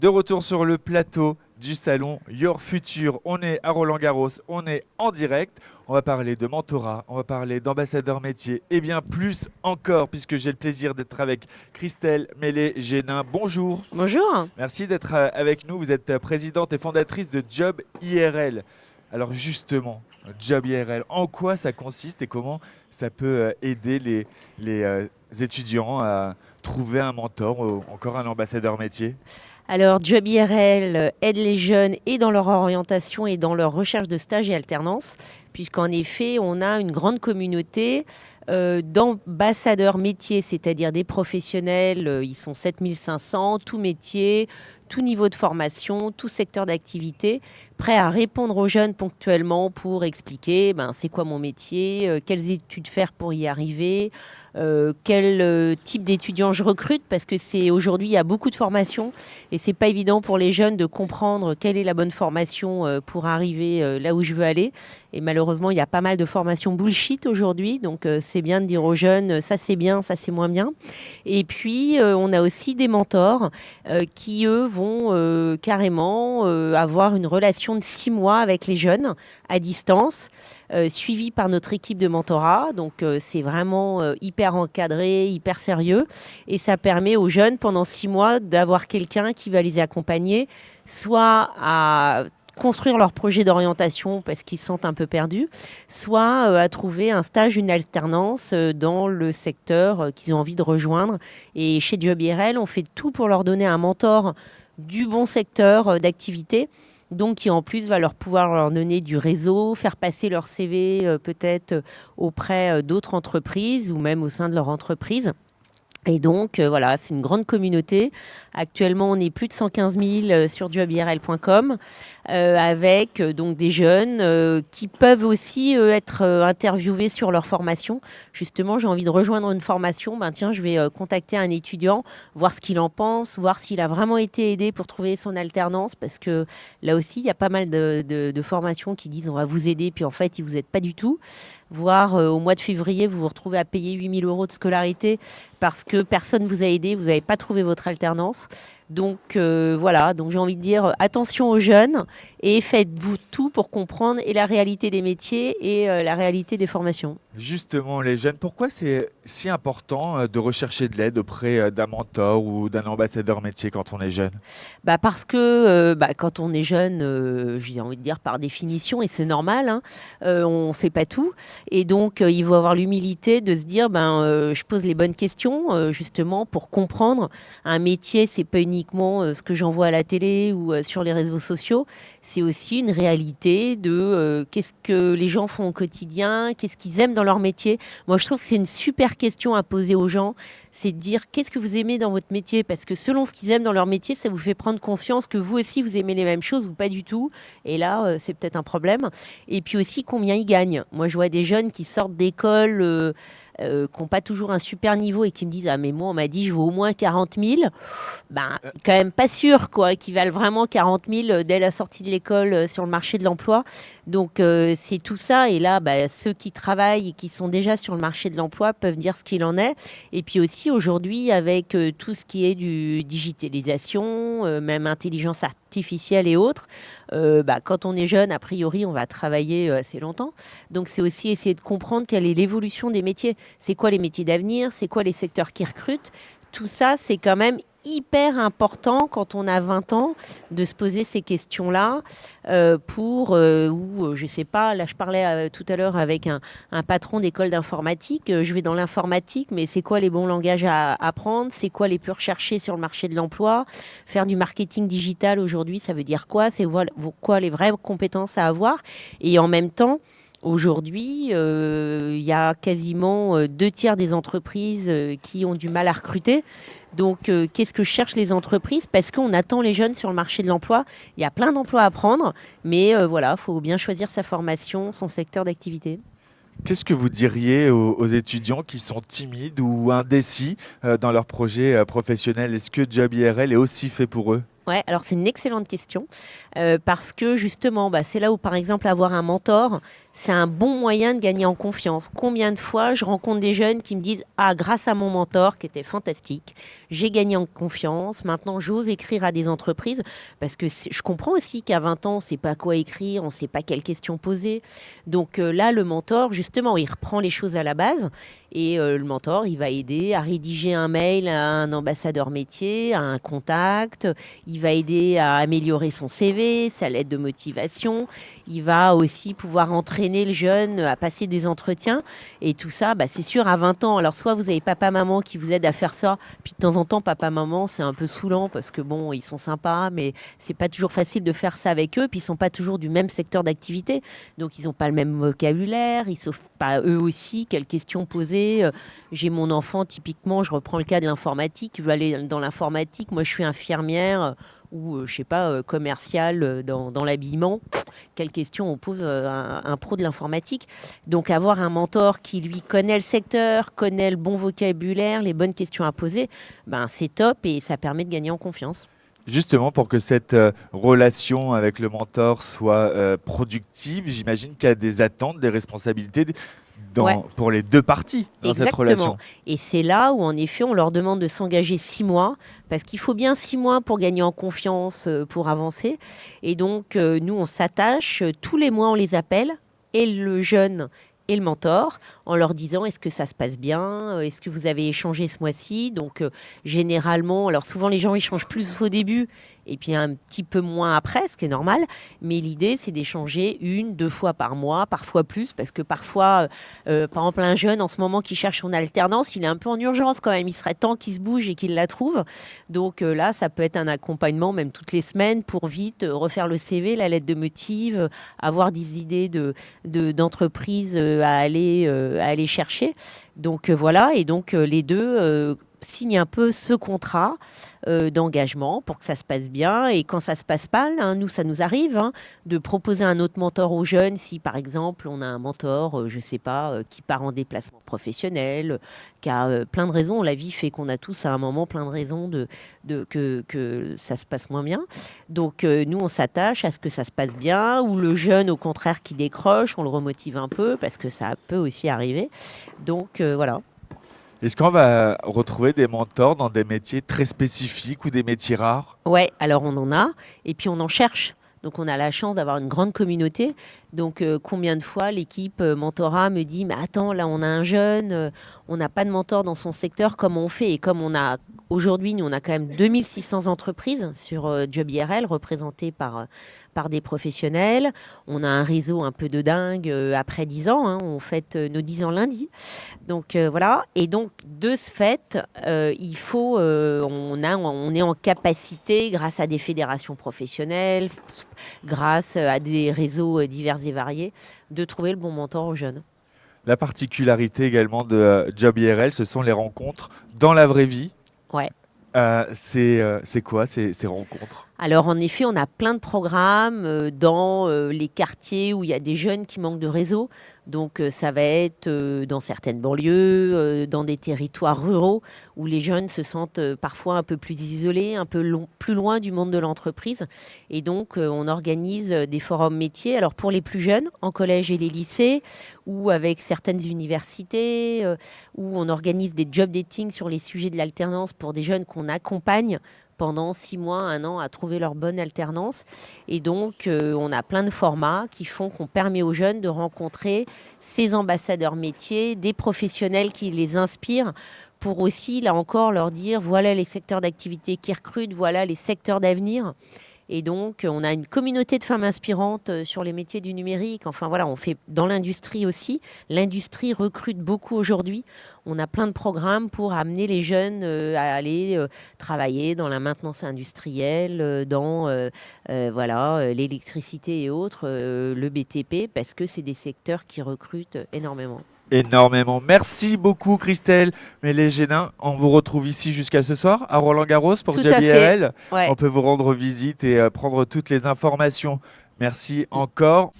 De retour sur le plateau du salon Your Future. On est à Roland-Garros, on est en direct. On va parler de mentorat, on va parler d'ambassadeur métier et bien plus encore puisque j'ai le plaisir d'être avec Christelle Mélé-Génin. Bonjour. Bonjour. Merci d'être avec nous. Vous êtes présidente et fondatrice de Job IRL. Alors justement, Job IRL, en quoi ça consiste et comment ça peut aider les étudiants à trouver un mentor ou encore un ambassadeur métier? Alors, Job IRL aide les jeunes et dans leur orientation et dans leur recherche de stage et alternance, puisqu'en effet, on a une grande communauté d'ambassadeurs métiers, c'est-à-dire des professionnels, ils sont 7500, tout métier, tout niveau de formation, tout secteur d'activité, prêts à répondre aux jeunes ponctuellement pour expliquer c'est quoi mon métier, quelles études faire pour y arriver, quel type d'étudiants je recrute, parce que aujourd'hui il y a beaucoup de formations et c'est pas évident pour les jeunes de comprendre quelle est la bonne formation pour arriver là où je veux aller. Et malheureusement, il y a pas mal de formations bullshit aujourd'hui, donc c'est bien de dire aux jeunes ça c'est bien, ça c'est moins bien. Et puis on a aussi des mentors qui eux vont carrément avoir une relation de 6 mois avec les jeunes à distance, suivi par notre équipe de mentorat. Donc c'est vraiment hyper encadré, hyper sérieux. Et ça permet aux jeunes pendant 6 mois d'avoir quelqu'un qui va les accompagner, soit à construire leur projet d'orientation parce qu'ils se sentent un peu perdus, soit à trouver un stage, une alternance dans le secteur qu'ils ont envie de rejoindre. Et chez Job IRL, on fait tout pour leur donner un mentor du bon secteur d'activité, donc qui en plus va pouvoir leur donner du réseau, faire passer leur CV peut-être auprès d'autres entreprises ou même au sein de leur entreprise. Et donc, voilà, c'est une grande communauté. Actuellement, on est plus de 115 000 sur jobirl.com avec donc des jeunes qui peuvent aussi être interviewés sur leur formation. Justement, j'ai envie de rejoindre une formation. Tiens, je vais contacter un étudiant, voir ce qu'il en pense, voir s'il a vraiment été aidé pour trouver son alternance. Parce que là aussi, il y a pas mal de formations qui disent on va vous aider, puis en fait, ils ne vous aident pas du tout. Voire au mois de février, vous vous retrouvez à payer 8 000 € de scolarité parce que personne ne vous a aidé, vous n'avez pas trouvé votre alternance. Donc voilà, donc j'ai envie de dire attention aux jeunes et faites-vous tout pour comprendre et la réalité des métiers et la réalité des formations. Justement, les jeunes, pourquoi c'est si important de rechercher de l'aide auprès d'un mentor ou d'un ambassadeur métier quand on est jeune? Parce que quand on est jeune, j'ai envie de dire par définition, et c'est normal, hein, on ne sait pas tout. Et donc, il faut avoir l'humilité de se dire, je pose les bonnes questions, justement, pour comprendre. Un métier, c'est pas uniquement ce que j'en vois à la télé ou sur les réseaux sociaux. C'est aussi une réalité de qu'est-ce que les gens font au quotidien, qu'est-ce qu'ils aiment dans leur métier. Moi, je trouve que c'est une super question à poser aux gens. C'est de dire qu'est-ce que vous aimez dans votre métier, parce que selon ce qu'ils aiment dans leur métier, ça vous fait prendre conscience que vous aussi, vous aimez les mêmes choses ou pas du tout. Et là, c'est peut-être un problème. Et puis aussi, combien ils gagnent. Moi, je vois des jeunes qui sortent d'école, qui n'ont pas toujours un super niveau et qui me disent « Ah, mais moi, on m'a dit je vaux au moins 40 000 ». Quand même pas sûr, quoi, qu'ils valent vraiment 40 000 dès la sortie de l'école sur le marché de l'emploi. Donc, c'est tout ça. Et là, ceux qui travaillent et qui sont déjà sur le marché de l'emploi peuvent dire ce qu'il en est. Et puis aussi, aujourd'hui, avec tout ce qui est du digitalisation, même intelligence artificielle et autres, quand on est jeune, a priori, on va travailler assez longtemps. Donc, c'est aussi essayer de comprendre quelle est l'évolution des métiers. C'est quoi les métiers d'avenir? C'est quoi les secteurs qui recrutent? Tout ça, c'est quand même hyper important quand on a 20 ans de se poser ces questions-là je sais pas, là je parlais tout à l'heure avec un patron d'école d'informatique, je vais dans l'informatique, mais c'est quoi les bons langages à apprendre? C'est quoi les plus recherchés sur le marché de l'emploi? Faire du marketing digital aujourd'hui, ça veut dire quoi? C'est quoi les vraies compétences à avoir? Et en même temps, aujourd'hui, il y a quasiment 2 tiers des entreprises qui ont du mal à recruter. Donc, qu'est-ce que cherchent les entreprises? Parce qu'on attend les jeunes sur le marché de l'emploi. Il y a plein d'emplois à prendre, mais voilà, il faut bien choisir sa formation, son secteur d'activité. Qu'est-ce que vous diriez aux étudiants qui sont timides ou indécis dans leur projet professionnel? Est-ce que Job IRL est aussi fait pour eux? Ouais, alors c'est une excellente question parce que justement, c'est là où par exemple avoir un mentor, c'est un bon moyen de gagner en confiance. Combien de fois je rencontre des jeunes qui me disent « Ah, grâce à mon mentor, qui était fantastique, j'ai gagné en confiance. Maintenant, j'ose écrire à des entreprises. » Parce que je comprends aussi qu'à 20 ans, on ne sait pas quoi écrire, on ne sait pas quelles questions poser. Donc là, le mentor, justement, il reprend les choses à la base. Et le mentor, il va aider à rédiger un mail à un ambassadeur métier, à un contact. Il va aider à améliorer son CV, sa lettre de motivation. Il va aussi pouvoir entraîner le jeune à passer des entretiens. Et tout ça, bah, c'est sûr, à 20 ans. Alors, soit vous avez papa-maman qui vous aide à faire ça. Puis de temps en temps, papa-maman, c'est un peu saoulant parce que bon, ils sont sympas, mais c'est pas toujours facile de faire ça avec eux. Puis ils sont pas toujours du même secteur d'activité. Donc, ils n'ont pas le même vocabulaire. Ils savent pas eux aussi quelles questions poser. J'ai mon enfant, typiquement, je reprends le cas de l'informatique, il veut aller dans l'informatique. Moi, je suis infirmière ou, je sais pas, commerciale dans l'habillement. Quelles questions on pose à un pro de l'informatique? Donc, avoir un mentor qui, lui, connaît le secteur, connaît le bon vocabulaire, les bonnes questions à poser, ben, c'est top et ça permet de gagner en confiance. Justement, pour que cette relation avec le mentor soit productive, j'imagine qu'il y a des attentes, des responsabilités Ouais. pour les deux parties dans cette Exactement. relation. Et c'est là où, en effet, on leur demande de s'engager 6 mois, parce qu'il faut bien 6 mois pour gagner en confiance, pour avancer. Et donc, nous, on s'attache, tous les mois, on les appelle, et le jeune et le mentor, en leur disant est-ce que ça se passe bien, est-ce que vous avez échangé ce mois-ci. Donc, généralement, alors souvent les gens échangent plus au début, et puis un petit peu moins après, ce qui est normal. Mais l'idée, c'est d'échanger 1, 2 fois par mois, parfois plus, parce que parfois, par exemple, un jeune en ce moment qui cherche son alternance, il est un peu en urgence quand même. Il serait temps qu'il se bouge et qu'il la trouve. Donc là, ça peut être un accompagnement, même toutes les semaines, pour vite refaire le CV, la lettre de motive, avoir des idées d'entreprise à aller chercher. Donc voilà, et donc les deux signent un peu ce contrat d'engagement pour que ça se passe bien. Et quand ça se passe pas, hein, nous, ça nous arrive de proposer un autre mentor aux jeunes. Si, par exemple, on a un mentor, je sais pas, qui part en déplacement professionnel, qui a plein de raisons. La vie fait qu'on a tous à un moment plein de raisons que ça se passe moins bien. Donc, nous, on s'attache à ce que ça se passe bien. Ou le jeune, au contraire, qui décroche, on le remotive un peu parce que ça peut aussi arriver. Donc, voilà. Est-ce qu'on va retrouver des mentors dans des métiers très spécifiques ou des métiers rares? Ouais, alors on en a, et puis on en cherche. Donc on a la chance d'avoir une grande communauté. Donc combien de fois l'équipe mentorat me dit, mais attends, là on a un jeune, on n'a pas de mentor dans son secteur, comment on fait? Et comme on a aujourd'hui, nous on a quand même 2600 entreprises sur Job IRL représentées par des professionnels. On a un réseau un peu de dingue après 10 ans. On fête nos 10 ans lundi. Donc voilà. Et donc de ce fait, il faut, on est en capacité, grâce à des fédérations professionnelles, grâce à des réseaux divers et variés, de trouver le bon mentor aux jeunes. La particularité également de Job IRL, ce sont les rencontres dans la vraie vie. Ouais. C'est quoi ces rencontres? Alors en effet, on a plein de programmes dans les quartiers où il y a des jeunes qui manquent de réseau. Donc ça va être dans certaines banlieues, dans des territoires ruraux où les jeunes se sentent parfois un peu plus isolés, un peu plus loin du monde de l'entreprise. Et donc on organise des forums métiers. Alors pour les plus jeunes, en collège et les lycées, ou avec certaines universités, où on organise des job dating sur les sujets de l'alternance pour des jeunes qu'on accompagne pendant 6 mois, 1 an à trouver leur bonne alternance. Et donc, on a plein de formats qui font qu'on permet aux jeunes de rencontrer ces ambassadeurs métiers, des professionnels qui les inspirent pour aussi, là encore, leur dire voilà les secteurs d'activité qui recrutent, voilà les secteurs d'avenir. Et donc, on a une communauté de femmes inspirantes sur les métiers du numérique. Enfin, voilà, on fait dans l'industrie aussi. L'industrie recrute beaucoup aujourd'hui. On a plein de programmes pour amener les jeunes à aller travailler dans la maintenance industrielle, dans voilà, l'électricité et autres, le BTP, parce que c'est des secteurs qui recrutent énormément. Énormément. Merci beaucoup Christelle Mélé-Génin. On vous retrouve ici jusqu'à ce soir à Roland-Garros pour Tout Job à fait. IRL. Ouais. On peut vous rendre visite et prendre toutes les informations. Merci encore.